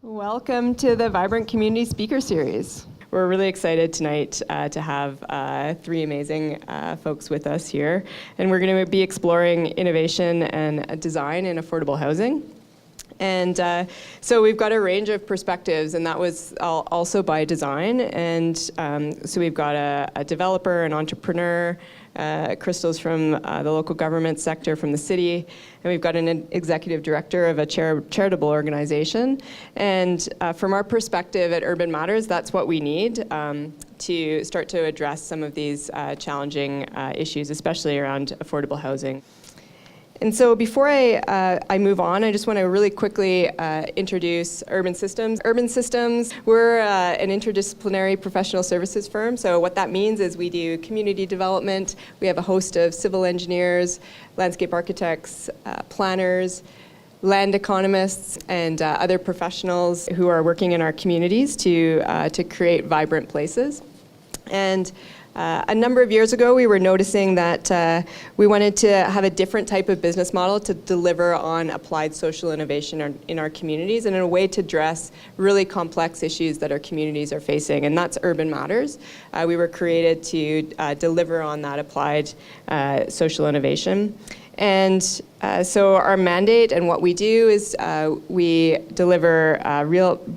Welcome to the Vibrant Community Speaker Series. We're really excited tonight to have three amazing folks with us here. And we're going to be exploring innovation and design in affordable housing. And so we've got a range of perspectives, and that was also by design. And so we've got a developer, an entrepreneur, Crystal's from the local government sector from the city, and we've got an executive director of a charitable organization. And from our perspective at Urban Matters, that's what we need to start to address some of these challenging issues, especially around affordable housing. And so before I move on, I just want to really quickly introduce Urban Systems. Urban Systems, we're an interdisciplinary professional services firm. So what that means is we do community development. We have a host of civil engineers, landscape architects, planners, land economists, and other professionals who are working in our communities to create vibrant places. And a number of years ago, we were noticing that we wanted to have a different type of business model to deliver on applied social innovation in our communities and in a way to address really complex issues that our communities are facing, and that's Urban Matters. We were created to deliver on that applied social innovation. And so our mandate and what we do is we deliver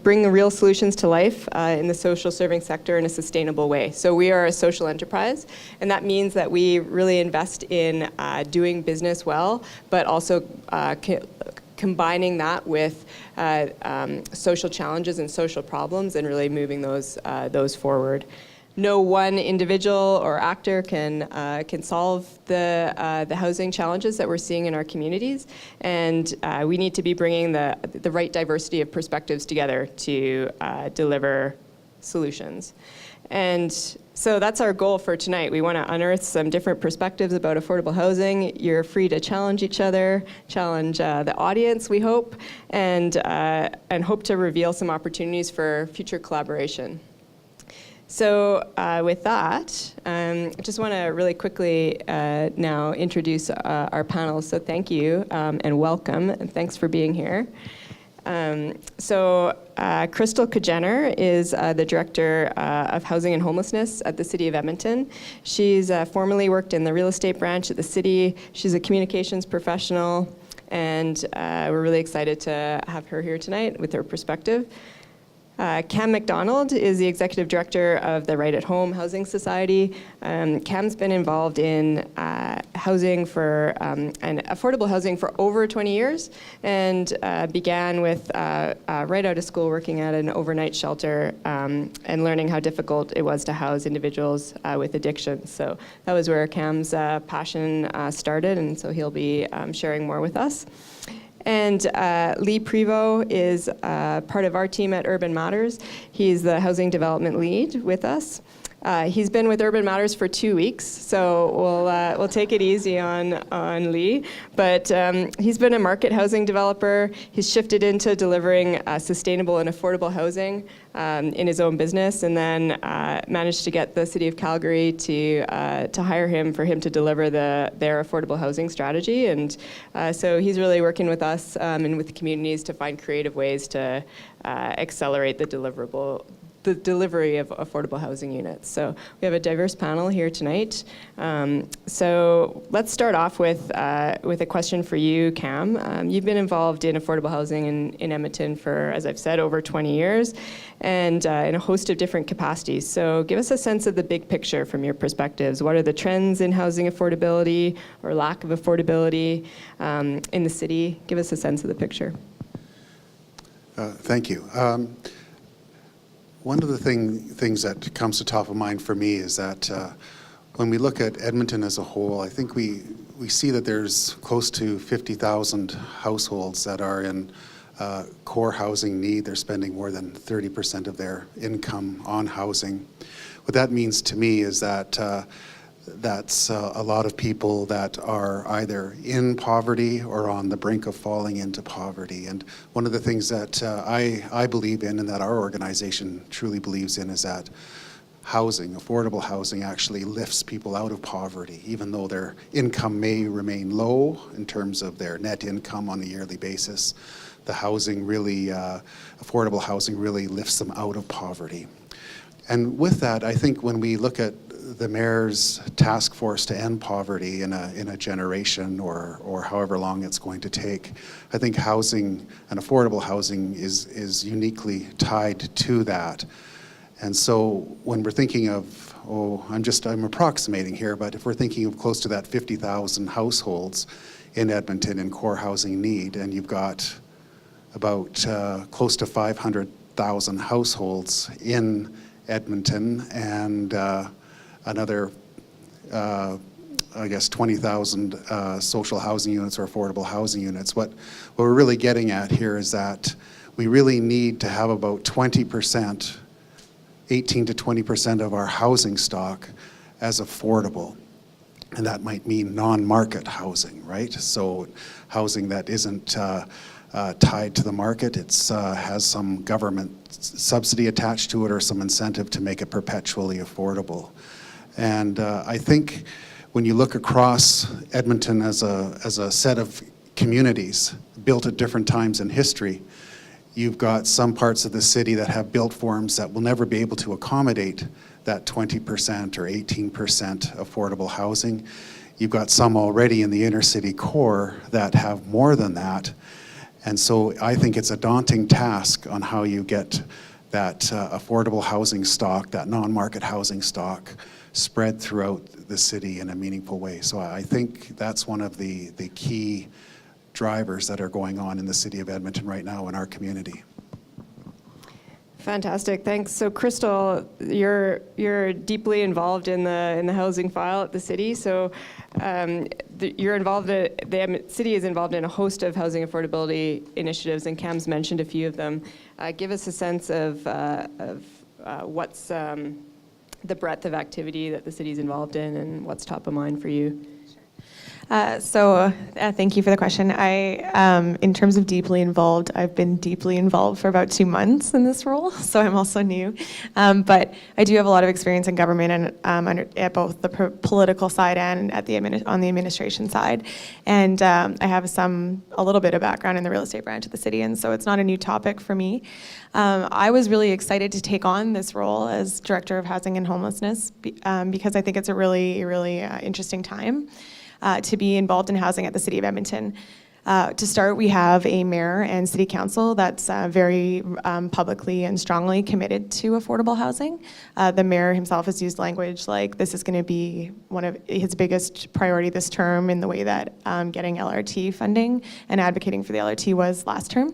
bring real solutions to life in the social serving sector in a sustainable way. So we are a social enterprise, and that means that we really invest in doing business well, but also combining that with social challenges and social problems and really moving those forward. No one individual or actor can solve the housing challenges that we're seeing in our communities, and we need to be bringing the right diversity of perspectives together to deliver solutions. And so that's our goal for tonight. We want to unearth some different perspectives about affordable housing. You're free to challenge each other, challenge the audience, we hope, and hope to reveal some opportunities for future collaboration. So with that, I just want to really quickly now introduce our panel. So thank you and welcome, and thanks for being here. So Crystal Kajener is the Director of Housing and Homelessness at the City of Edmonton. She's formerly worked in the real estate branch at the city. She's a communications professional, and we're really excited to have her here tonight with her perspective. Cam McDonald is the Executive Director of the Right at Home Housing Society. Cam's been involved in housing and affordable housing for over 20 years, and began with right out of school working at an overnight shelter and learning how difficult it was to house individuals with addictions. So that was where Cam's passion started, and so he'll be sharing more with us. And Lee Prevost is part of our team at Urban Matters. He's the housing development lead with us. He's been with Urban Matters for 2 weeks, so we'll take it easy on Lee. But he's been a market housing developer. He's shifted into delivering sustainable and affordable housing in his own business, and then managed to get the City of Calgary to hire him for him to deliver their affordable housing strategy. And so he's really working with us and with the communities to find creative ways to accelerate the delivery of affordable housing units. So we have a diverse panel here tonight. So let's start off with a question for you, Cam. You've been involved in affordable housing in Edmonton for, as I've said, over 20 years, and in a host of different capacities. So give us a sense of the big picture from your perspectives. What are the trends in housing affordability or lack of affordability in the city? Give us a sense of the picture. Thank you. One of the things that comes to top of mind for me is that when we look at Edmonton as a whole, I think we see that there's close to 50,000 households that are in core housing need. They're spending more than 30% of their income on housing. What that means to me is that that's a lot of people that are either in poverty or on the brink of falling into poverty. And one of the things that I believe in, and that our organization truly believes in, is that housing, affordable housing, actually lifts people out of poverty, even though their income may remain low in terms of their net income on a yearly basis. the housing really, affordable housing really lifts them out of poverty. And with that, I think when we look at the mayor's task force to end poverty in a generation or however long it's going to take, I think housing and affordable housing is uniquely tied to that. And so when we're thinking of, I'm approximating here, but if we're thinking of close to that 50,000 households in Edmonton in core housing need, and you've got about close to 500,000 households in Edmonton and another, I guess, 20,000 social housing units or affordable housing units. What we're really getting at here is that we really need to have about 20%, 18 to 20% of our housing stock as affordable. And that might mean non-market housing, right? So housing that isn't tied to the market. It's has some government subsidy attached to it or some incentive to make it perpetually affordable. And I think when you look across Edmonton as a set of communities built at different times in history, you've got some parts of the city that have built forms that will never be able to accommodate that 20% or 18% affordable housing. You've got some already in the inner city core that have more than that. And so I think it's a daunting task on how you get that affordable housing stock, that non-market housing stock, spread throughout the city in a meaningful way. So I think that's one of the key drivers that are going on in the city of Edmonton right now in our community. Fantastic, thanks. So Crystal, you're deeply involved in the housing file at the city. So you're involved. The city is involved in a host of housing affordability initiatives, and Cam's mentioned a few of them. Give us a sense of what's the breadth of activity that the city's involved in, and what's top of mind for you. Thank you for the question. In terms of deeply involved, I've been deeply involved for about 2 months in this role, so I'm also new. But I do have a lot of experience in government and at both the political side and on the administration side. And I have a little bit of background in the real estate branch of the city, and so it's not a new topic for me. I was really excited to take on this role as Director of Housing and Homelessness because I think it's a really interesting time to be involved in housing at the City of Edmonton. To start, we have a mayor and city council that's very publicly and strongly committed to affordable housing. The mayor himself has used language like this is going to be one of his biggest priority this term in the way that getting LRT funding and advocating for the LRT was last term.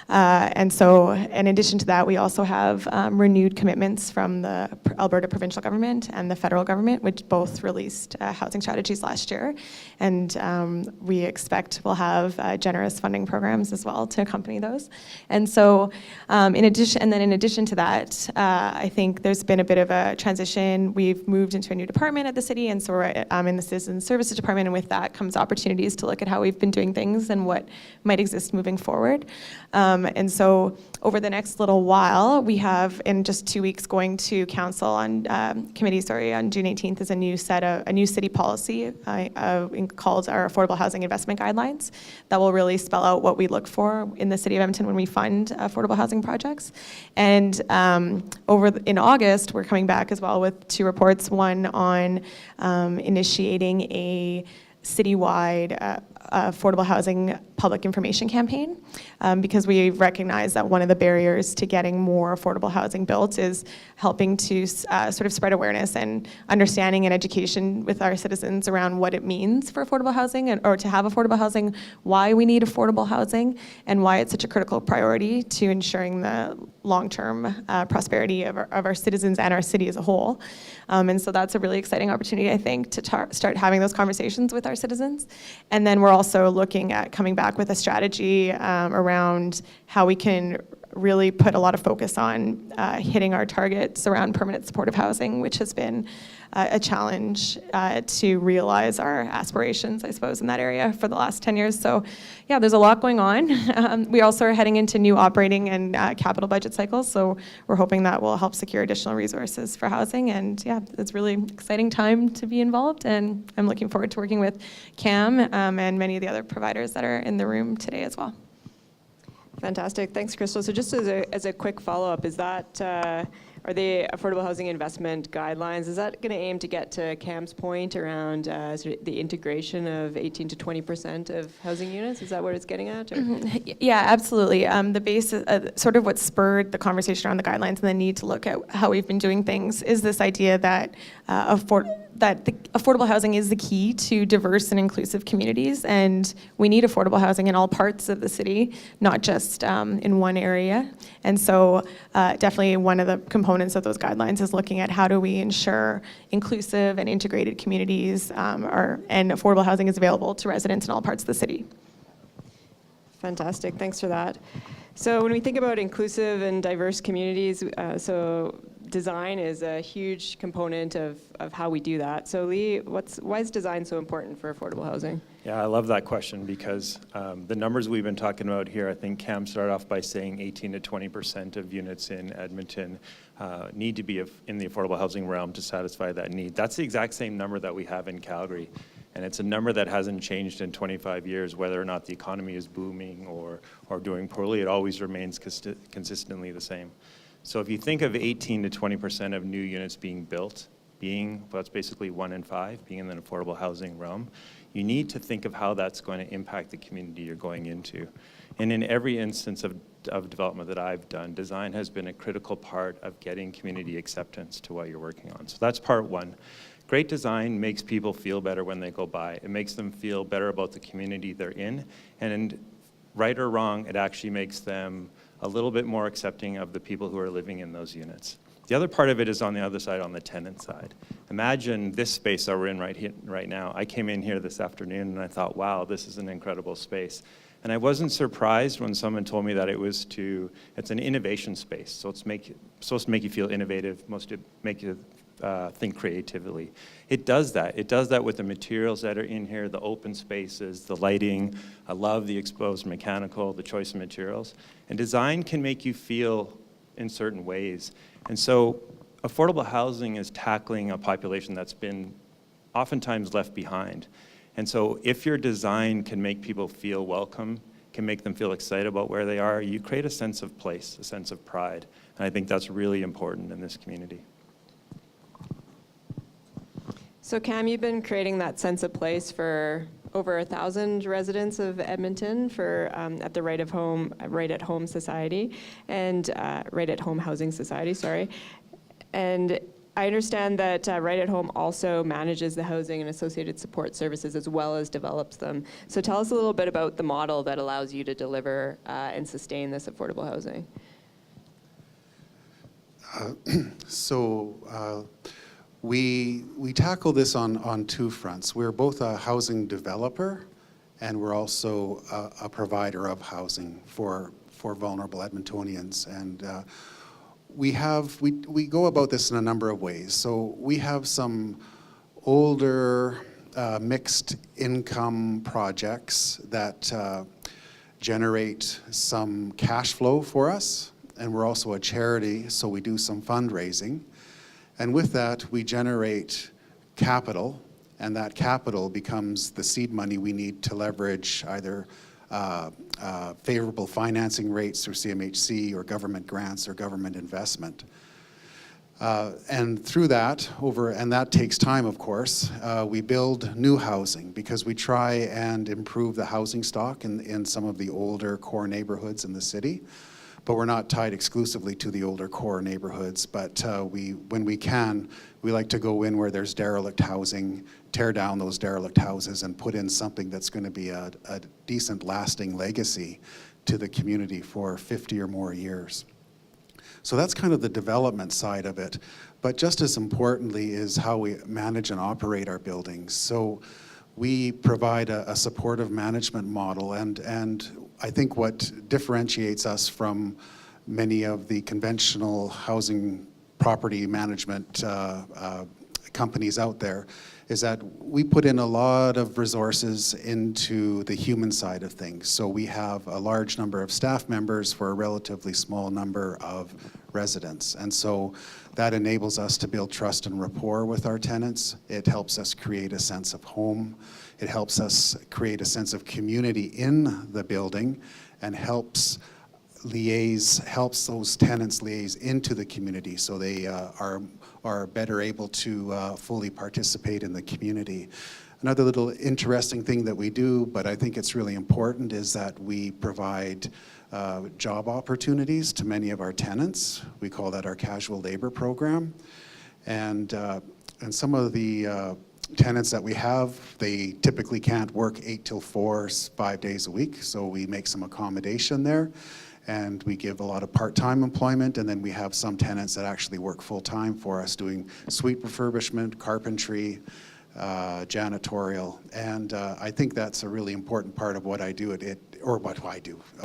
And so in addition to that, we also have renewed commitments from the Alberta provincial government and the federal government, which both released housing strategies last year. And we expect we'll have generous funding programs as well to accompany those. And so in addition to that, I think there's been a bit of a transition. We've moved into a new department at the city, and so we're in the Citizen Services Department, and with that comes opportunities to look at how we've been doing things and what might exist moving forward. And so over the next little while, we have in just 2 weeks going to council on on June 18th is a new city policy called our Affordable Housing Investment Guidelines that will really spell out what we look for in the city of Edmonton when we fund affordable housing projects. And in August, we're coming back as well with 2 reports, one on initiating a citywide affordable housing public information campaign because we recognize that one of the barriers to getting more affordable housing built is helping to sort of spread awareness and understanding and education with our citizens around what it means for affordable housing or to have affordable housing, why we need affordable housing, and why it's such a critical priority to ensuring the long-term prosperity of our citizens and our city as a whole. And so that's a really exciting opportunity, I think, to start having those conversations with our citizens. And then we're also looking at coming back with a strategy around how we can really put a lot of focus on hitting our targets around permanent supportive housing, which has been a challenge to realize our aspirations, I suppose, in that area for the last 10 years. So yeah, there's a lot going on. We also are heading into new operating and capital budget cycles, so we're hoping that will help secure additional resources for housing. And yeah, it's a really exciting time to be involved, and I'm looking forward to working with Cam and many of the other providers that are in the room today as well. Fantastic. Thanks, Crystal. So just as a quick follow-up, is that, are the affordable housing investment guidelines, is that going to aim to get to Cam's point around sort of the integration of 18 to 20% of housing units? Is that what it's getting at? Or? Yeah, absolutely. The base, sort of what spurred the conversation around the guidelines and the need to look at how we've been doing things is this idea that that the affordable housing is the key to diverse and inclusive communities, and we need affordable housing in all parts of the city, not just in one area. And so definitely one of the components of those guidelines is looking at how do we ensure inclusive and integrated communities and affordable housing is available to residents in all parts of the city. Fantastic. Thanks for that. So when we think about inclusive and diverse communities, so design is a huge component of how we do that. So Lee, why is design so important for affordable housing? Yeah, I love that question because the numbers we've been talking about here, I think Cam started off by saying 18 to 20% of units in Edmonton need to be in the affordable housing realm to satisfy that need. That's the exact same number that we have in Calgary. And it's a number that hasn't changed in 25 years, whether or not the economy is booming or doing poorly, it always remains consistently the same. So if you think of 18 to 20% of new units being built, that's basically 1 in 5, being in the affordable housing realm, you need to think of how that's going to impact the community you're going into. And in every instance of development that I've done, design has been a critical part of getting community acceptance to what you're working on. So that's part one. Great design makes people feel better when they go by. It makes them feel better about the community they're in. And right or wrong, it actually makes them a little bit more accepting of the people who are living in those units. The other part of it is on the other side, on the tenant side. Imagine this space that we're in right now. I came in here this afternoon and I thought, wow, this is an incredible space. And I wasn't surprised when someone told me that it's an innovation space. So it's supposed to make you feel innovative, supposed to make you think creatively. It does that. It does that with the materials that are in here, the open spaces, the lighting. I love the exposed mechanical, the choice of materials. And design can make you feel in certain ways. And so affordable housing is tackling a population that's been oftentimes left behind. And so if your design can make people feel welcome, can make them feel excited about where they are, you create a sense of place, a sense of pride. And I think that's really important in this community. So Cam, you've been creating that sense of place for over 1,000 residents of Edmonton for at the Right at Home Society and Right at Home Housing Society, sorry. And I understand that Right at Home also manages the housing and associated support services as well as develops them. So tell us a little bit about the model that allows you to deliver and sustain this affordable housing. We tackle this on two fronts. We're both a housing developer and we're also a provider of housing for vulnerable Edmontonians. And we go about this in a number of ways. So we have some older mixed income projects that generate some cash flow for us. And we're also a charity, so we do some fundraising. And with that, we generate capital, and that capital becomes the seed money we need to leverage either favorable financing rates through CMHC or government grants or government investment. And through that, and that takes time, of course, we build new housing because we try and improve the housing stock in some of the older core neighborhoods in the city. But we're not tied exclusively to the older core neighborhoods. But when we can, we like to go in where there's derelict housing, tear down those derelict houses, and put in something that's going to be a decent, lasting legacy to the community for 50 or more years. So that's kind of the development side of it. But just as importantly is how we manage and operate our buildings. So we provide a supportive management model, and I think what differentiates us from many of the conventional housing property management companies out there is that we put in a lot of resources into the human side of things. So we have a large number of staff members for a relatively small number of residents. And so that enables us to build trust and rapport with our tenants. It helps us create a sense of home. It helps us create a sense of community in the building and helps helps those tenants liaise into the community, so they are better able to fully participate in the community. Another little interesting thing that we do, but I think it's really important, is that we provide job opportunities to many of our tenants. We call that our casual labor program. And some of the tenants that we have, they typically can't work 8 till 4, 5 days a week, so we make some accommodation there. And we give a lot of part-time employment, and then we have some tenants that actually work full-time for us, doing suite refurbishment, carpentry, janitorial, and I think that's a really important part of what I do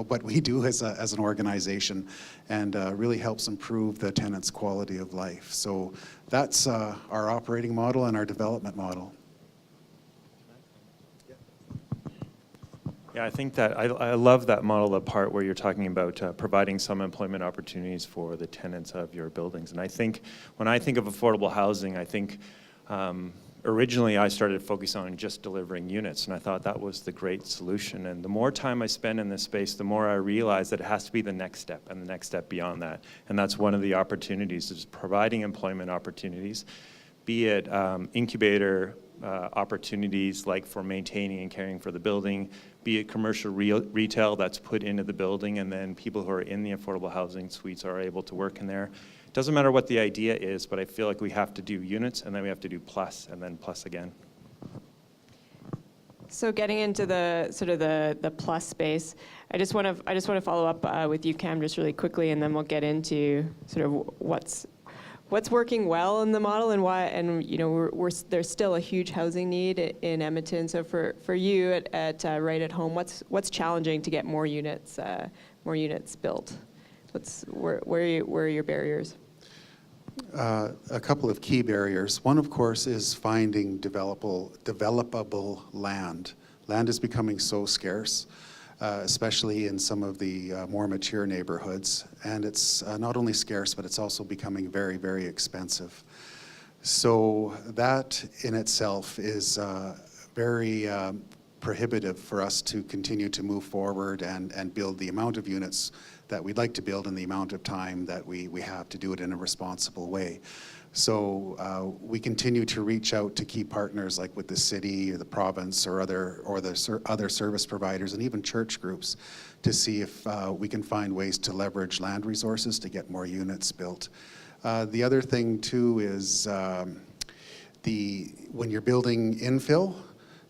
what we do as an organization, and really helps improve the tenants' quality of life. So that's our operating model and our development model. Yeah, I think that I love that model, the part where you're talking about providing some employment opportunities for the tenants of your buildings. And I think when I think of affordable housing, I think originally I started focusing on just delivering units, and I thought that was the great solution. And the more time I spend in this space, the more I realize that it has to be the next step and the next step beyond that. And that's one of the opportunities, is providing employment opportunities, be it incubator opportunities like for maintaining and caring for the building, be it commercial retail that's put into the building, and then people who are in the affordable housing suites are able to work in there. Doesn't matter what the idea is, but I feel like we have to do units, and then we have to do plus, and then plus again. So getting into the sort of the plus space, I just want to follow up with you, Cam, just really quickly, and then we'll get into sort of what's working well in the model and why. And you know, there's still a huge housing need in Edmonton. So for you at Right at Home, what's challenging to get more units built? Where are your barriers? A couple of key barriers. One, of course, is finding developable land. Land is becoming so scarce, especially in some of the more mature neighborhoods. And it's not only scarce, but it's also becoming very, very expensive. So that in itself is very prohibitive for us to continue to move forward and build the amount of units that we'd like to build in the amount of time that we have to do it in a responsible way. So we continue to reach out to key partners like with the city or the province or other service providers and even church groups to see if we can find ways to leverage land resources to get more units built. The other thing too is when you're building infill,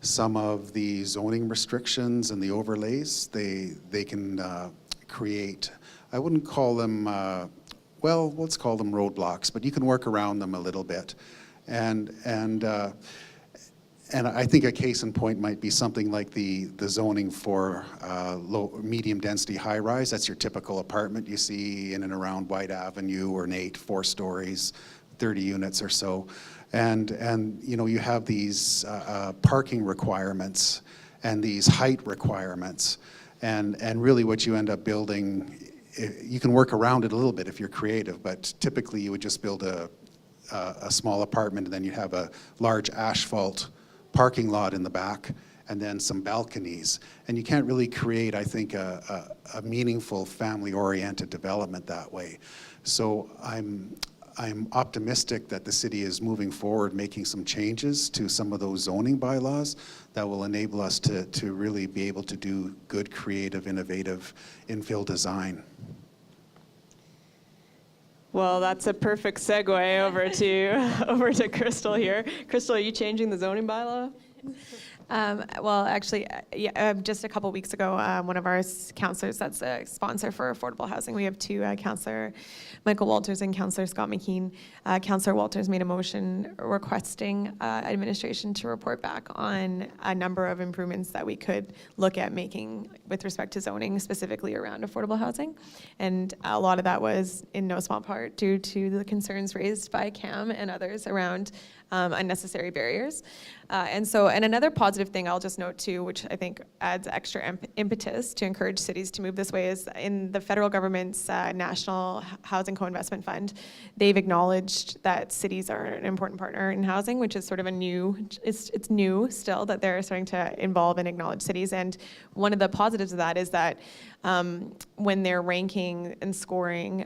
some of the zoning restrictions and the overlays, they can create, I wouldn't call them, well, let's call them roadblocks, but you can work around them a little bit. And I think a case in point might be something like the zoning for medium density high rise. That's your typical apartment you see in and around White Avenue or Nate, 4 stories, 30 units or so. And you know, you have these parking requirements and these height requirements. And really what you end up building, you can work around it a little bit if you're creative, but typically you would just build a small apartment, and then you have a large asphalt parking lot in the back and then some balconies. And you can't really create, I think, a meaningful family-oriented development that way. So I'm optimistic that the city is moving forward, making some changes to some of those zoning bylaws that will enable us to really be able to do good, creative, innovative infill design. Well, that's a perfect segue over to Crystal here. Crystal, are you changing the zoning bylaw? Well, actually, just a couple weeks ago, one of our councillors that's a sponsor for affordable housing, we have 2, Councillor Michael Walters and Councillor Scott McKean. Councillor Walters made a motion requesting administration to report back on a number of improvements that we could look at making with respect to zoning, specifically around affordable housing. And a lot of that was in no small part due to the concerns raised by Cam and others around unnecessary barriers. And another positive thing I'll just note too, which I think adds extra impetus to encourage cities to move this way, is in the federal government's National Housing Co-Investment Fund, they've acknowledged that cities are an important partner in housing, which is sort of it's new still that they're starting to involve and acknowledge cities. And one of the positives of that is that when they're ranking and scoring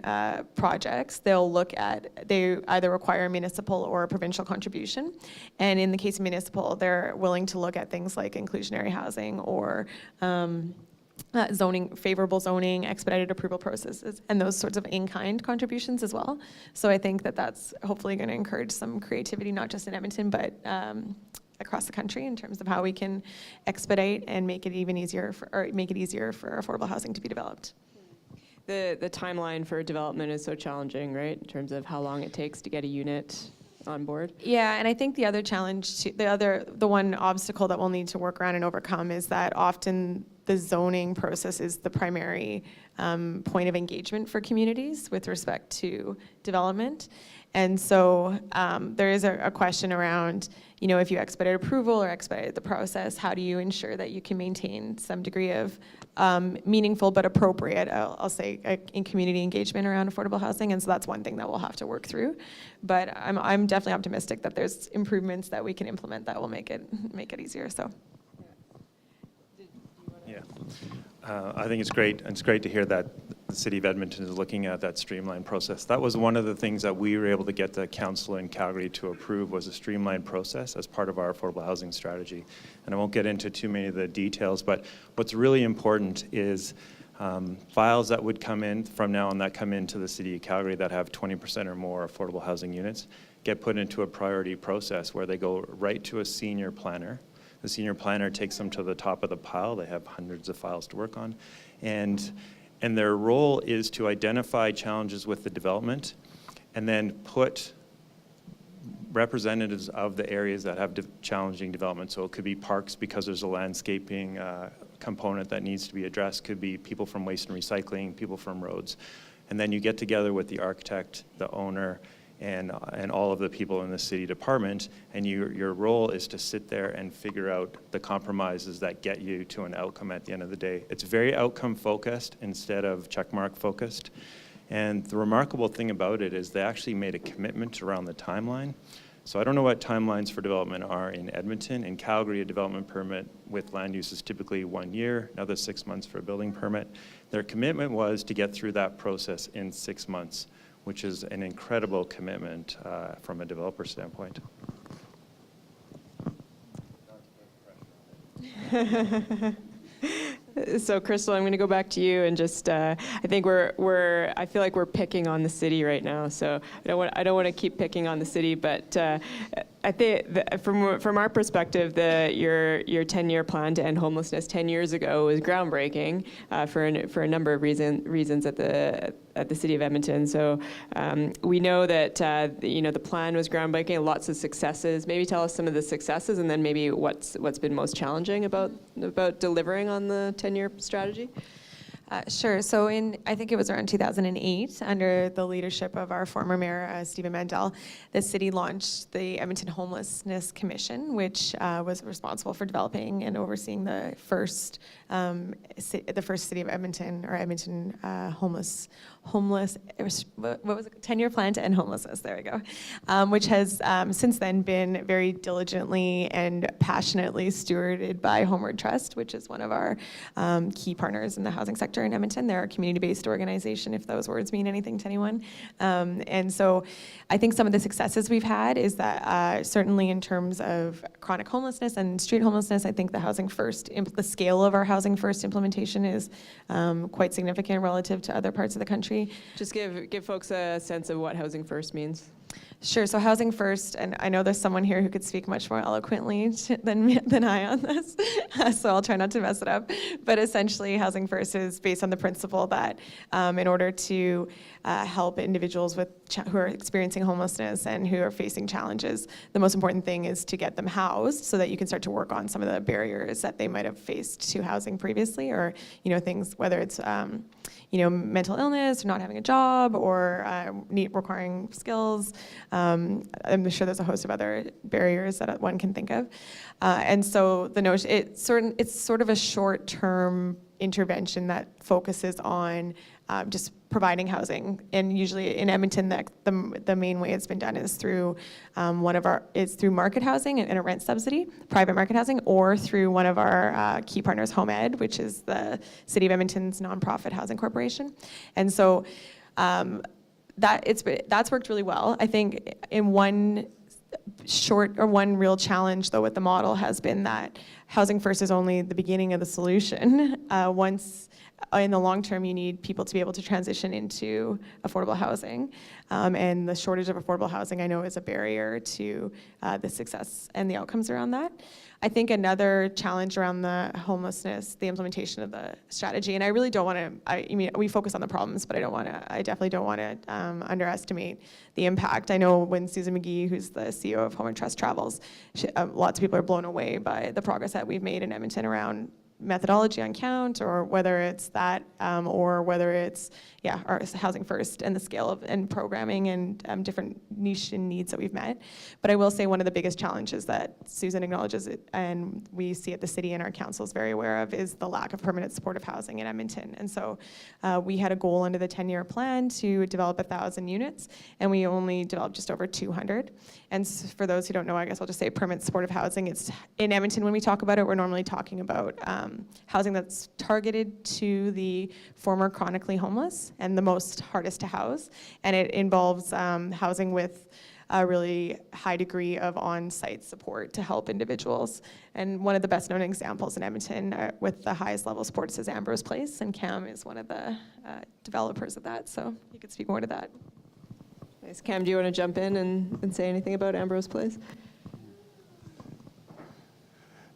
projects, they'll look at, they either require a municipal or a provincial contribution. And in the case of municipal, they're willing to look at things like inclusionary housing or zoning, favorable zoning, expedited approval processes, and those sorts of in-kind contributions as well. So I think that that's hopefully going to encourage some creativity, not just in Edmonton, but across the country in terms of how we can expedite and make it even easier for, or make it easier for affordable housing to be developed. The timeline for development is so challenging, right? In terms of how long it takes to get a unit on board. Yeah, and I think the other challenge, the one obstacle that we'll need to work around and overcome is that often the zoning process is the primary point of engagement for communities with respect to development. And so there is a question around, you know, if you expedite approval or expedite the process, how do you ensure that you can maintain some degree of meaningful but appropriate, I'll say, in community engagement around affordable housing? And so that's one thing that we'll have to work through. But I'm definitely optimistic that there's improvements that we can implement that will make it easier. So. Yeah, I think it's great. It's great to hear that the City of Edmonton is looking at that streamlined process. That was one of the things that we were able to get the council in Calgary to approve, was a streamlined process as part of our affordable housing strategy. And I won't get into too many of the details, but what's really important is files that would come in from now on that come into the City of Calgary that have 20% or more affordable housing units get put into a priority process where they go right to a senior planner. The senior planner takes them to the top of the pile. They have hundreds of files to work on. And their role is to identify challenges with the development and then put representatives of the areas that have challenging development. So it could be parks because there's a landscaping component that needs to be addressed. Could be people from waste and recycling, people from roads. And then you get together with the architect, the owner, and all of the people in the city department, and your role is to sit there and figure out the compromises that get you to an outcome at the end of the day. It's very outcome focused instead of checkmark focused. And the remarkable thing about it is they actually made a commitment around the timeline. So I don't know what timelines for development are in Edmonton. In Calgary, a development permit with land use is typically 1 year, another 6 months for a building permit. Their commitment was to get through that process in 6 months, which is an incredible commitment from a developer standpoint. So, Crystal, I'm going to go back to you and just. I think I feel like we're picking on the city right now. So I don't want to keep picking on the city, but I think from our perspective, your 10-year plan to end homelessness 10 years ago was groundbreaking for a number of reasons at the City of Edmonton. So we know that the plan was groundbreaking, lots of successes. Maybe tell us some of the successes, and then maybe what's been most challenging about delivering on the 10-year strategy. Sure. So I think it was around 2008, under the leadership of our former mayor, Stephen Mandel, the city launched the Edmonton Homelessness Commission, which was responsible for developing and overseeing the first City of Edmonton, or Edmonton homeless. What was it? 10-year plan to end homelessness. There we go. Which has since then been very diligently and passionately stewarded by Homeward Trust, which is one of our key partners in the housing sector in Edmonton. They're a community-based organization, if those words mean anything to anyone. And so I think some of the successes we've had is that certainly in terms of chronic homelessness and street homelessness, I think the Housing First, the scale of our Housing First implementation is quite significant relative to other parts of the country. Just give folks a sense of what Housing First means. Sure. So Housing First, and I know there's someone here who could speak much more eloquently than I on this, so I'll try not to mess it up. But essentially, Housing First is based on the principle that in order to help individuals who are experiencing homelessness and who are facing challenges, the most important thing is to get them housed so that you can start to work on some of the barriers that they might have faced to housing previously, or things, whether it's mental illness, or not having a job, or requiring skills. I'm sure there's a host of other barriers that one can think of. And so the notion, it's sort of a short-term intervention that focuses on just providing housing. And usually in Edmonton, the main way it's been done is through through market housing and a rent subsidy, private market housing, or through one of our key partners, Home Ed, which is the City of Edmonton's nonprofit housing corporation. And so that's worked really well. I think in one real challenge though with the model has been that housing first is only the beginning of the solution. Once in the long term, you need people to be able to transition into affordable housing. And the shortage of affordable housing, I know, is a barrier to the success and the outcomes around that. I think another challenge around the homelessness, the implementation of the strategy, and I really don't want to, I mean, we focus on the problems, but I definitely don't want to underestimate the impact. I know when Susan McGee, who's the CEO of Home and Trust, travels, lots of people are blown away by the progress that we've made in Edmonton around methodology on count, or whether it's that, or whether it's our housing first and the scale of and programming and different niche needs that we've met. But I will say one of the biggest challenges that Susan acknowledges and we see at the city and our council is very aware of is the lack of permanent supportive housing in Edmonton. And so we had a goal under the 10-year plan to develop 1,000 units, and we only developed just over 200. And for those who don't know, I guess I'll just say permanent supportive housing. It's in Edmonton, when we talk about it, we're normally talking about housing that's targeted to the former chronically homeless and the most hardest to house. And it involves housing with a really high degree of on-site support to help individuals. And one of the best known examples in Edmonton with the highest level of supports is Ambrose Place, and Cam is one of the developers of that. So you could speak more to that. Nice. Cam, do you want to jump in and say anything about Ambrose Place?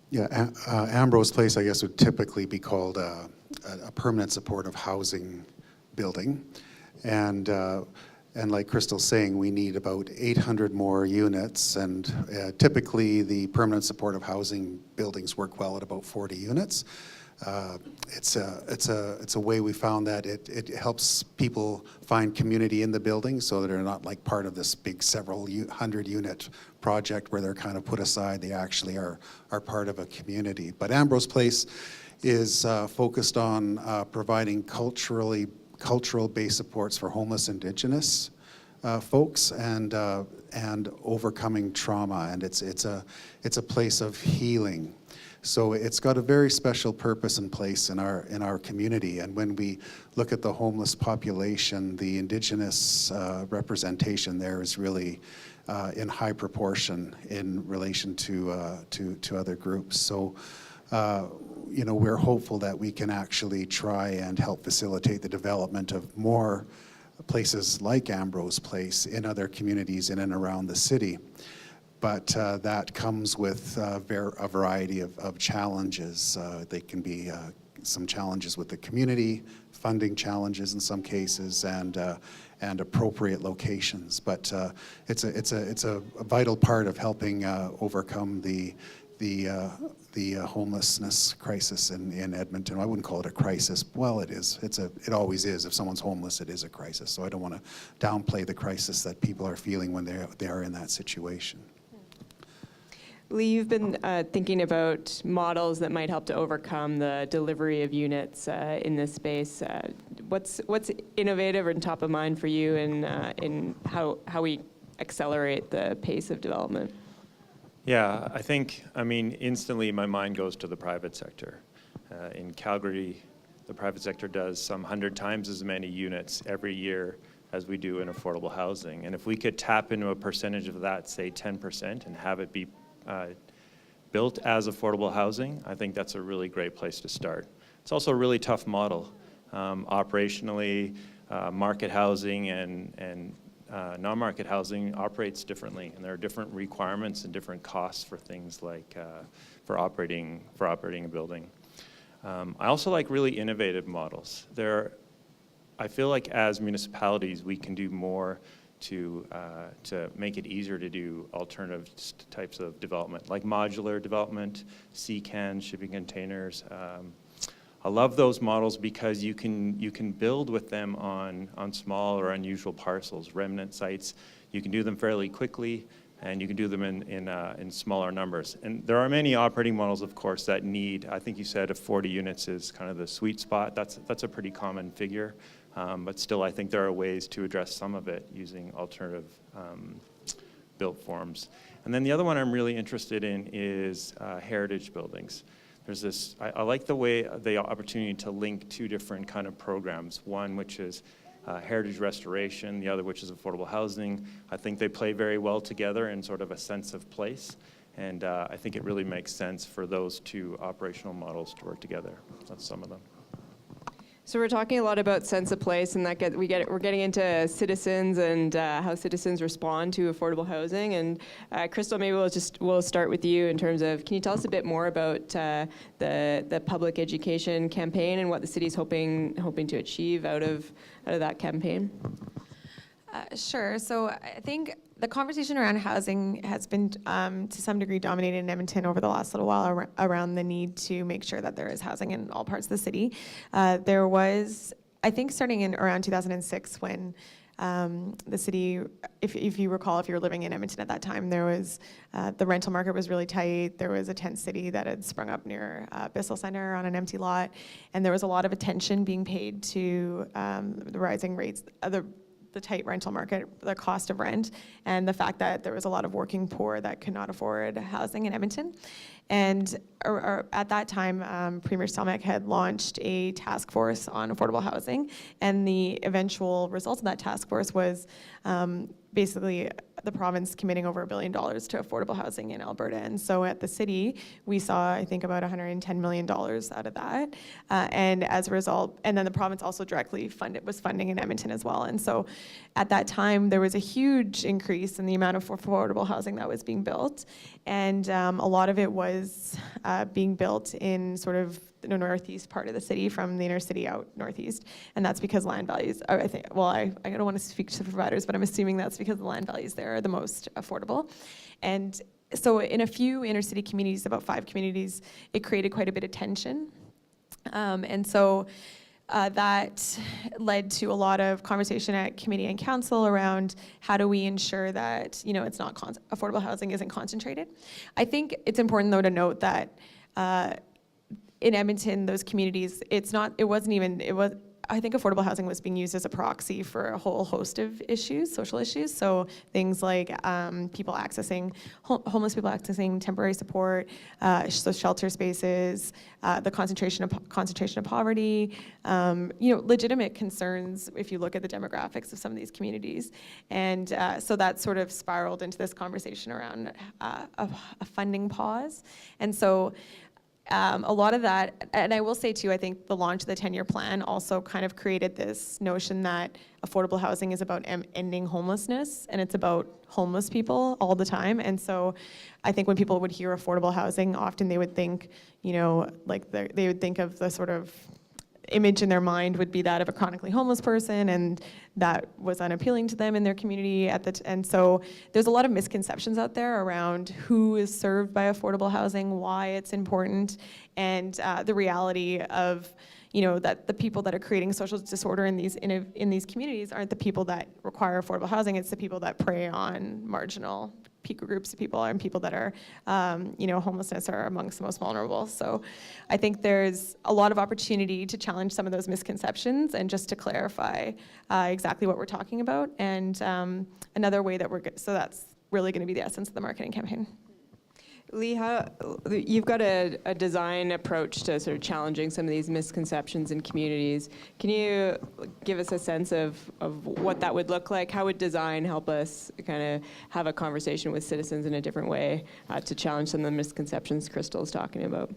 Yeah, Ambrose Place, I guess, would typically be called a permanent supportive housing building. And like Crystal's saying, we need about 800 more units. And typically, the permanent supportive housing buildings work well at about 40 units. It's a way we found that it helps people find community in the building, so that they're not like part of this big several hundred unit project where they're kind of put aside. They actually are part of a community. But Ambrose Place is focused on providing cultural-based supports for homeless Indigenous folks and overcoming trauma. And it's a place of healing. So it's got a very special purpose and place in our community. And when we look at the homeless population, the Indigenous representation there is really in high proportion in relation to other groups. So we're hopeful that we can actually try and help facilitate the development of more places like Ambrose Place in other communities in and around the city. But that comes with a variety of challenges. They can be some challenges with the community, funding challenges in some cases, and appropriate locations. But it's a vital part of helping overcome the homelessness crisis in Edmonton. I wouldn't call it a crisis. Well, it is. It always is. If someone's homeless, it is a crisis. So I don't want to downplay the crisis that people are feeling when they are in that situation. Lee, you've been thinking about models that might help to overcome the delivery of units in this space. What's innovative and top of mind for you in how we accelerate the pace of development? Yeah, instantly my mind goes to the private sector. In Calgary, the private sector does some 100 times as many units every year as we do in affordable housing. And if we could tap into a percentage of that, say 10%, and have it be built as affordable housing, I think that's a really great place to start. It's also a really tough model. Operationally, market housing and non-market housing operates differently, and there are different requirements and different costs for things like for operating a building. I also like really innovative models. I feel like as municipalities, we can do more to make it easier to do alternative types of development, like modular development, sea-cans, shipping containers. I love those models because you can build with them on small or unusual parcels, remnant sites. You can do them fairly quickly, and you can do them in smaller numbers. And there are many operating models, of course, that need, I think you said 40 units is kind of the sweet spot. That's a pretty common figure. But still, I think there are ways to address some of it using alternative built forms. And then the other one I'm really interested in is heritage buildings. There's this, I like the opportunity to link two different kind of programs, one which is heritage restoration, the other which is affordable housing. I think they play very well together in sort of a sense of place. And I think it really makes sense for those two operational models to work together. That's some of them. So we're talking a lot about sense of place, and we're getting into citizens and how citizens respond to affordable housing. And Crystal, maybe we'll start with you in terms of, can you tell us a bit more about the public education campaign and what the city's hoping to achieve out of that campaign? Sure. So I think the conversation around housing has been, to some degree, dominated in Edmonton over the last little while around the need to make sure that there is housing in all parts of the city. There was, I think, starting in around 2006 when the city, if you recall, if you were living in Edmonton at that time, there was, the rental market was really tight. There was a tent city that had sprung up near Bissell Center on an empty lot, and there was a lot of attention being paid to the rising rates, the tight rental market, the cost of rent, and the fact that there was a lot of working poor that could not afford housing in Edmonton. And at that time, Premier Stelmach had launched a task force on affordable housing, and the eventual result of that task force was basically the province committing over $1 billion to affordable housing in Alberta. And so at the city, we saw, I think, about $110 million out of that. And as a result, and then the province also directly was funding in Edmonton as well. And so at that time, there was a huge increase in the amount of affordable housing that was being built. And a lot of it was being built in sort of the northeast part of the city, from the inner city out northeast. And that's because land values, I think, well, I don't want to speak to the providers, but I'm assuming that's because the land values there are the most affordable. And so in a few inner city communities, about 5 communities, it created quite a bit of tension. And so that led to a lot of conversation at committee and council around how do we ensure that, it's not affordable housing isn't concentrated. I think it's important, though, to note that in Edmonton, those communities, I think affordable housing was being used as a proxy for a whole host of issues, social issues. So things like homeless people accessing temporary support, so shelter spaces, the concentration of poverty, legitimate concerns if you look at the demographics of some of these communities. And so that sort of spiraled into this conversation around a funding pause. And so a lot of that, and I will say too, I think the launch of the 10-year plan also kind of created this notion that affordable housing is about ending homelessness, and it's about homeless people all the time. And so I think when people would hear affordable housing, often they would think, they would think of the sort of image in their mind would be that of a chronically homeless person, and that was unappealing to them in their community and so there's a lot of misconceptions out there around who is served by affordable housing, why it's important, and the reality of that the people that are creating social disorder in these communities aren't the people that require affordable housing. It's the people that prey on marginal groups of people and people that are, homelessness are amongst the most vulnerable. So I think there's a lot of opportunity to challenge some of those misconceptions and just to clarify exactly what we're talking about. And another way that so that's really going to be the essence of the marketing campaign. Lee, you've got a design approach to sort of challenging some of these misconceptions in communities. Can you give us a sense of what that would look like? How would design help us kind of have a conversation with citizens in a different way to challenge some of the misconceptions Crystal's talking about?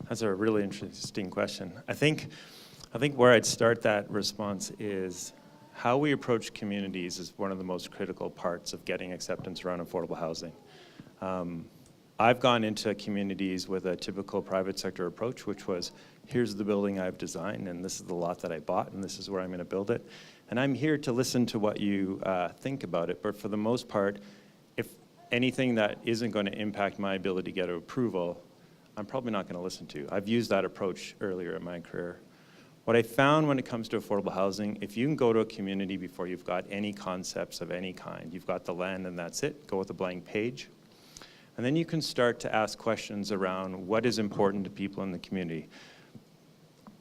That's a really interesting question. I think where I'd start that response is how we approach communities is one of the most critical parts of getting acceptance around affordable housing. I've gone into communities with a typical private sector approach, which was, here's the building I've designed, and this is the lot that I bought, and this is where I'm going to build it. And I'm here to listen to what you think about it. But for the most part, if anything that isn't going to impact my ability to get approval, I'm probably not going to listen to. I've used that approach earlier in my career. What I found when it comes to affordable housing, if you can go to a community before you've got any concepts of any kind, you've got the land and that's it, go with a blank page. And then you can start to ask questions around what is important to people in the community.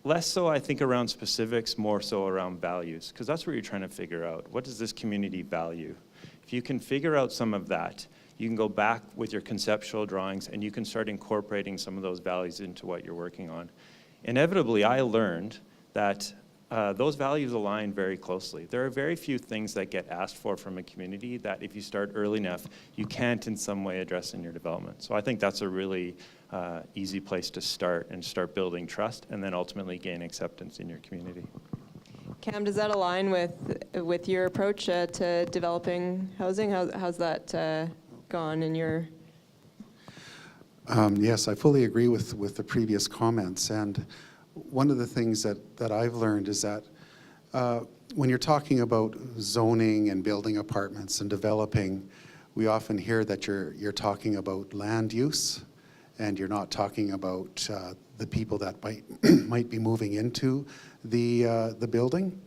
less so, I think, around specifics, more so around values, because that's what you're trying to figure out. What does this community value? If you can figure out some of that, you can go back with your conceptual drawings and you can start incorporating some of those values into what you're working on. Inevitably, I learned that those values align very closely. There are very few things that get asked for from a community that if you start early enough, you can't in some way address in your development. So I think that's a really easy place to start and start building trust and then ultimately gain acceptance in your community. Cam, does that align with your approach to developing housing? How's that gone in your? Yes, I fully agree with the previous comments. And one of the things that I've learned is that when you're talking about zoning and building apartments and developing, we often hear that you're talking about land use, and you're not talking about the people that might be moving into the building.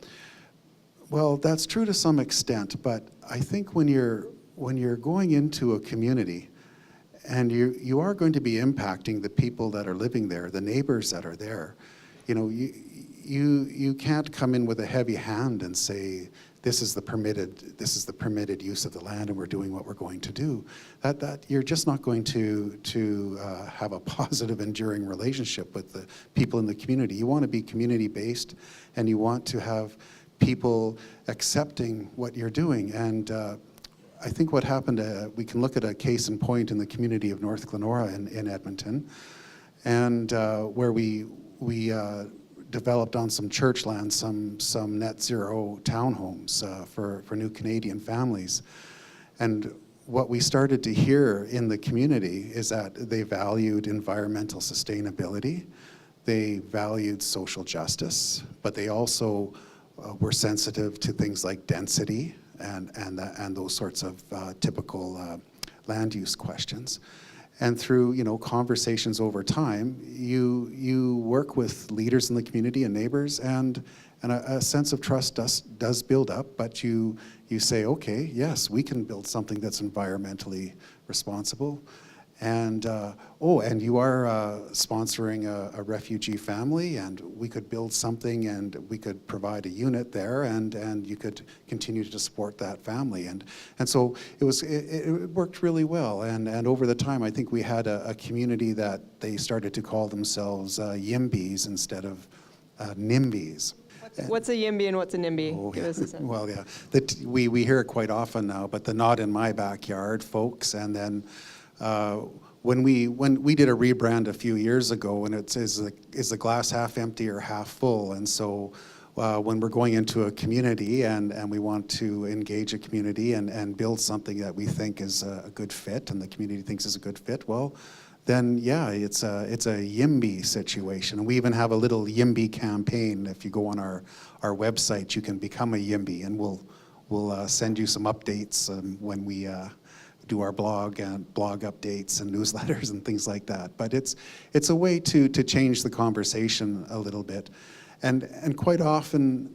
Well, that's true to some extent, but I think when you're going into a community and you are going to be impacting the people that are living there, the neighbors that are there, you know, you can't come in with a heavy hand and say, this is the permitted use of the land and we're doing what we're going to do. That you're just not going to have a positive, enduring relationship with the people in the community. You want to be community-based, and you want to have people accepting what you're doing. And I think what happened, we can look at a case in point in the community of North Glenora in Edmonton, and where we developed on some church land some net zero townhomes for new Canadian families. And what we started to hear in the community is that they valued environmental sustainability, they valued social justice, but they also were sensitive to things like density and those sorts of typical land use questions. And through conversations over time, you work with leaders in the community and neighbors, and a sense of trust does build up. But you say, okay, yes, we can build something that's environmentally responsible, and and you are sponsoring a refugee family, and we could build something, and we could provide a unit there, and you could continue to support that family, and so it worked really well, and over the time, I think we had a community that they started to call themselves YIMBYs instead of NIMBYs. What's a YIMBY and what's a NIMBY? Oh, Give us a sense. well, yeah, we hear it quite often now, but the not in my backyard folks, and then. When we did a rebrand a few years ago, and it says, is the glass half empty or half full? And so when we're going into a community and we want to engage a community and build something that we think is a good fit and the community thinks is a good fit, well, then yeah, it's a YIMBY situation. And we even have a little YIMBY campaign. If you go on our website, you can become a YIMBY, and we'll send you some updates when we do our blog and blog updates and newsletters and things like that. But it's a way to change the conversation a little bit. And quite often,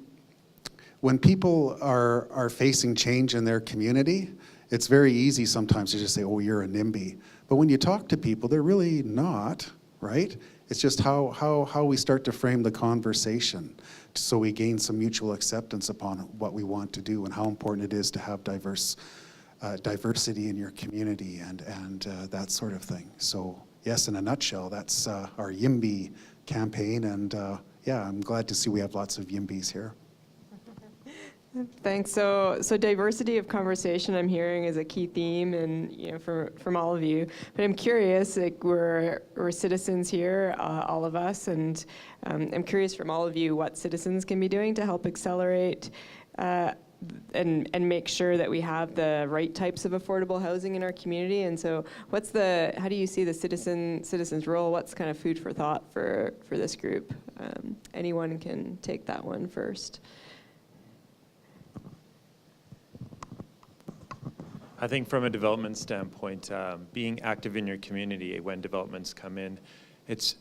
when people are facing change in their community, it's very easy sometimes to just say, oh, you're a NIMBY. But when you talk to people, they're really not, right? It's just how we start to frame the conversation so we gain some mutual acceptance upon what we want to do and how important it is to have diversity in your community and that sort of thing. So yes, in a nutshell, that's our YIMBY campaign, and yeah, I'm glad to see we have lots of YIMBYs here. Thanks. So diversity of conversation, I'm hearing, is a key theme, and from all of you. But I'm curious, like we're citizens here, all of us, and I'm curious from all of you what citizens can be doing to help accelerate and make sure that we have the right types of affordable housing in our community. And so how do you see the citizen's role? What's kind of food for thought for this group? Anyone can take that one first. I think from a development standpoint, being active in your community when developments come in, it's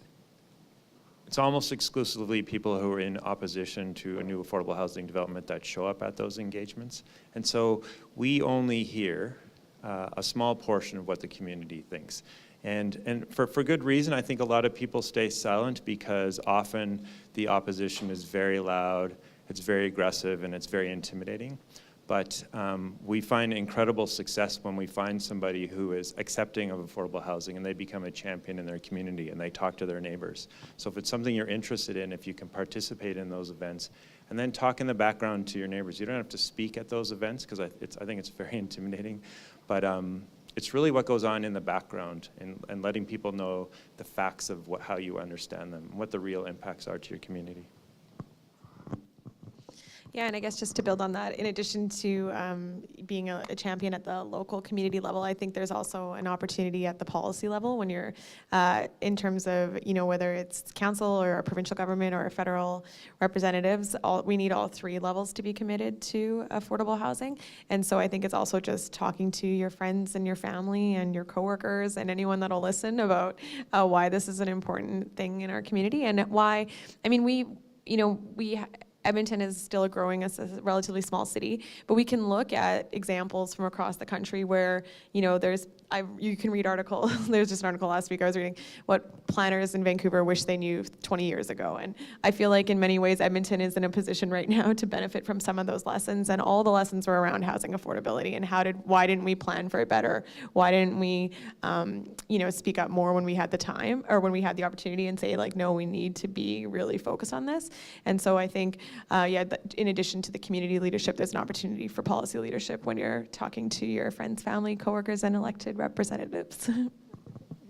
almost exclusively people who are in opposition to a new affordable housing development that show up at those engagements. And so we only hear a small portion of what the community thinks. And for good reason. I think a lot of people stay silent because often the opposition is very loud, it's very aggressive, and it's very intimidating. But we find incredible success when we find somebody who is accepting of affordable housing and they become a champion in their community and they talk to their neighbors. So if it's something you're interested in, if you can participate in those events and then talk in the background to your neighbors. You don't have to speak at those events because I think it's very intimidating. But it's really what goes on in the background and letting people know the facts of how you understand them, what the real impacts are to your community. Yeah, and I guess just to build on that, in addition to being a champion at the local community level, I think there's also an opportunity at the policy level when you're, in terms of, whether it's council or a provincial government or federal representatives, we need all three levels to be committed to affordable housing. And so I think it's also just talking to your friends and your family and your coworkers and anyone that'll listen about why this is an important thing in our community and why, Edmonton is still growing as a relatively small city, but we can look at examples from across the country where, you can read articles. There's just an article last week I was reading what planners in Vancouver wish they knew 20 years ago. And I feel like in many ways, Edmonton is in a position right now to benefit from some of those lessons. And all the lessons were around housing affordability and why didn't we plan for it better? Why didn't we, speak up more when we had the time or when we had the opportunity and say no, we need to be really focused on this. And so I think, in addition to the community leadership, there's an opportunity for policy leadership when you're talking to your friends, family, coworkers, and elected representatives.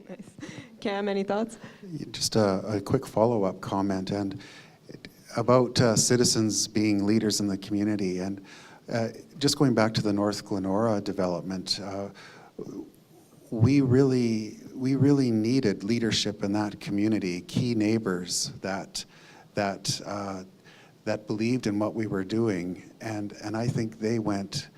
Nice. Cam, any thoughts? Just a quick follow-up comment and about citizens being leaders in the community. And just going back to the North Glenora development, we really needed leadership in that community, key neighbors that believed in what we were doing, and I think they went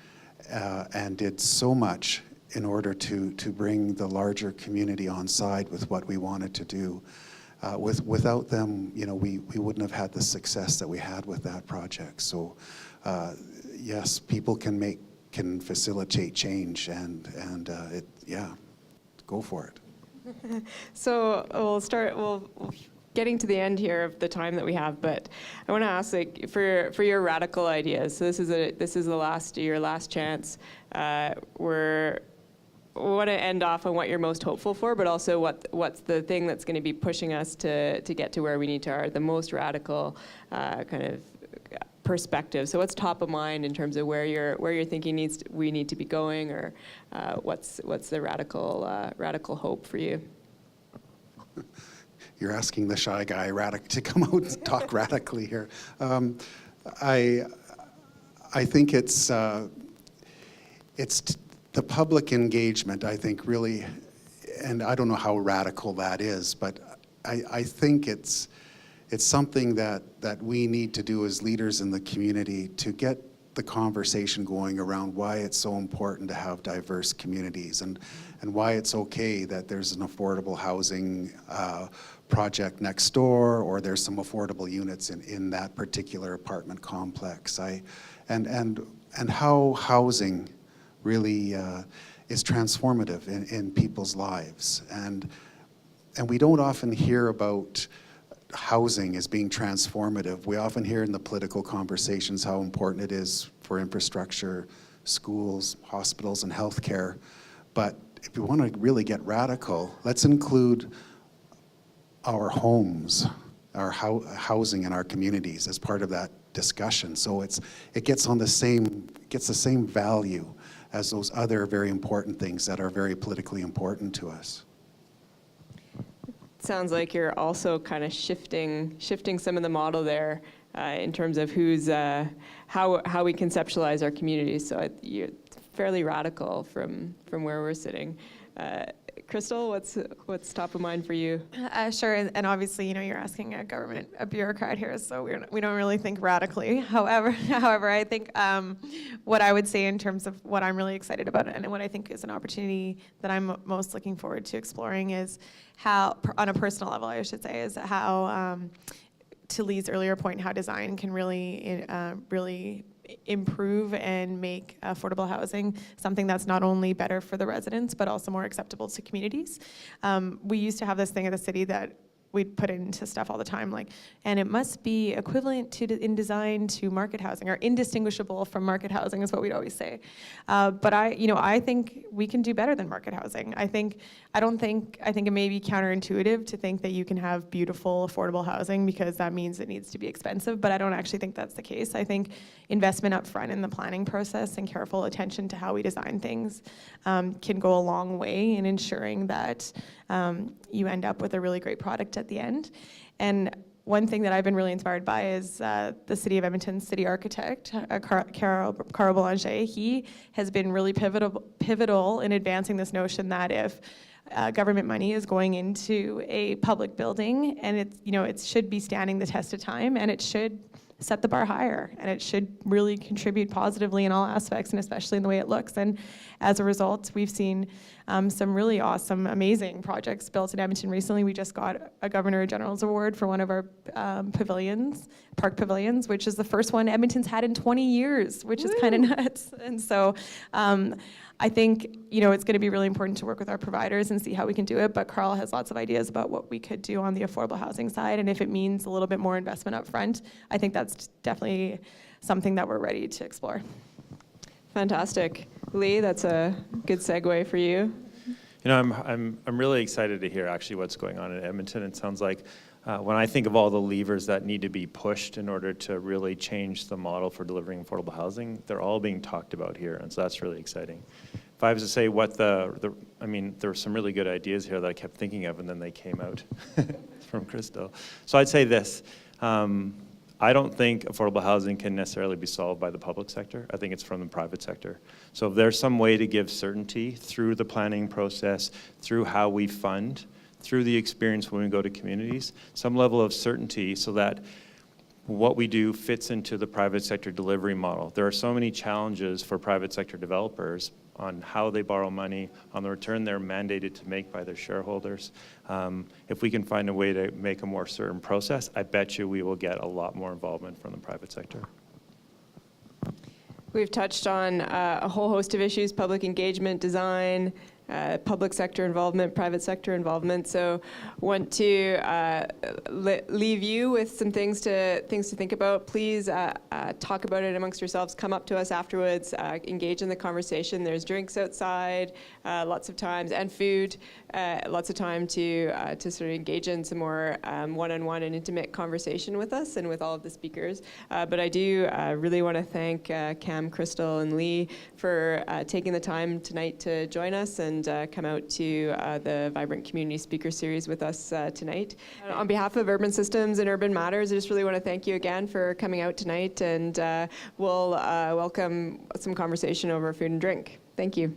and did so much in order to bring the larger community on side with what we wanted to do. Without them, we wouldn't have had the success that we had with that project. So, yes, people can facilitate change, and go for it. So we'll getting to the end here of the time that we have, but I want to ask, for your radical ideas. So this is your last chance. We want to end off on what you're most hopeful for, but also what's the thing that's going to be pushing us to get to where we need to are the most radical kind of perspective. So what's top of mind in terms of where you're thinking we need to be going, or what's the radical hope for you? You're asking the shy guy to come out and talk radically here. I think it's the public engagement, I think, really, and I don't know how radical that is, but I think it's something that we need to do as leaders in the community to get the conversation going around why it's so important to have diverse communities and why it's okay that there's an affordable housing project next door, or there's some affordable units in that particular apartment complex. And how housing really is transformative in people's lives. And we don't often hear about housing as being transformative. We often hear in the political conversations how important it is for infrastructure, schools, hospitals, and healthcare. But if we want to really get radical, let's include our homes, our housing in our communities as part of that discussion. So it gets the same value as those other very important things that are very politically important to us. Sounds like you're also kind of shifting some of the model there in terms of how we conceptualize our communities. So you're fairly radical from where we're sitting. Crystal, what's top of mind for you? Sure, and obviously, you're asking a bureaucrat here, so we don't really think radically. However, I think what I would say in terms of what I'm really excited about and what I think is an opportunity that I'm most looking forward to exploring is how, on a personal level, I should say, is how, to Lee's earlier point, how design can really improve and make affordable housing something that's not only better for the residents, but also more acceptable to communities. We used to have this thing at the city that we'd put into stuff all the time, like, and it must be equivalent to in design to market housing, or indistinguishable from market housing is what we'd always say. But I think we can do better than market housing. I think it may be counterintuitive to think that you can have beautiful, affordable housing because that means it needs to be expensive, but I don't actually think that's the case. I think investment up front in the planning process and careful attention to how we design things can go a long way in ensuring that you end up with a really great product at the end. And one thing that I've been really inspired by is the City of Edmonton's city architect, Carl Boulanger. He has been really pivotal in advancing this notion that if government money is going into a public building, and it should be standing the test of time, and it should set the bar higher, and it should really contribute positively in all aspects, and especially in the way it looks. And as a result, we've seen some really awesome, amazing projects built in Edmonton recently. We just got a Governor General's Award for one of our park pavilions, which is the first one Edmonton's had in 20 years, which is kind of nuts. And so I think it's going to be really important to work with our providers and see how we can do it, but Carl has lots of ideas about what we could do on the affordable housing side, and if it means a little bit more investment up front, I think that's definitely something that we're ready to explore. Fantastic. Lee, that's a good segue for you. I'm really excited to hear actually what's going on in Edmonton. It sounds like when I think of all the levers that need to be pushed in order to really change the model for delivering affordable housing, they're all being talked about here, and so that's really exciting. If I was to say what there were some really good ideas here that I kept thinking of, and then they came out from Crystal. So I'd say this. I don't think affordable housing can necessarily be solved by the public sector. I think it's from the private sector. So if there's some way to give certainty through the planning process, through how we fund, through the experience when we go to communities, some level of certainty so that what we do fits into the private sector delivery model. There are so many challenges for private sector developers on how they borrow money, on the return they're mandated to make by their shareholders. If we can find a way to make a more certain process, I bet you we will get a lot more involvement from the private sector. We've touched on a whole host of issues: public engagement, design, public sector involvement, private sector involvement. So want to leave you with some things to think about. Please talk about it amongst yourselves. Come up to us afterwards. Engage in the conversation. There's drinks outside, lots of times, and food. Lots of time to sort of engage in some more one-on-one and intimate conversation with us and with all of the speakers. But I do really want to thank Cam, Crystal, and Lee for taking the time tonight to join us and come out to the Vibrant Community Speaker Series with us tonight. On behalf of Urban Systems and Urban Matters, I just really want to thank you again for coming out tonight, and we'll welcome some conversation over food and drink. Thank you.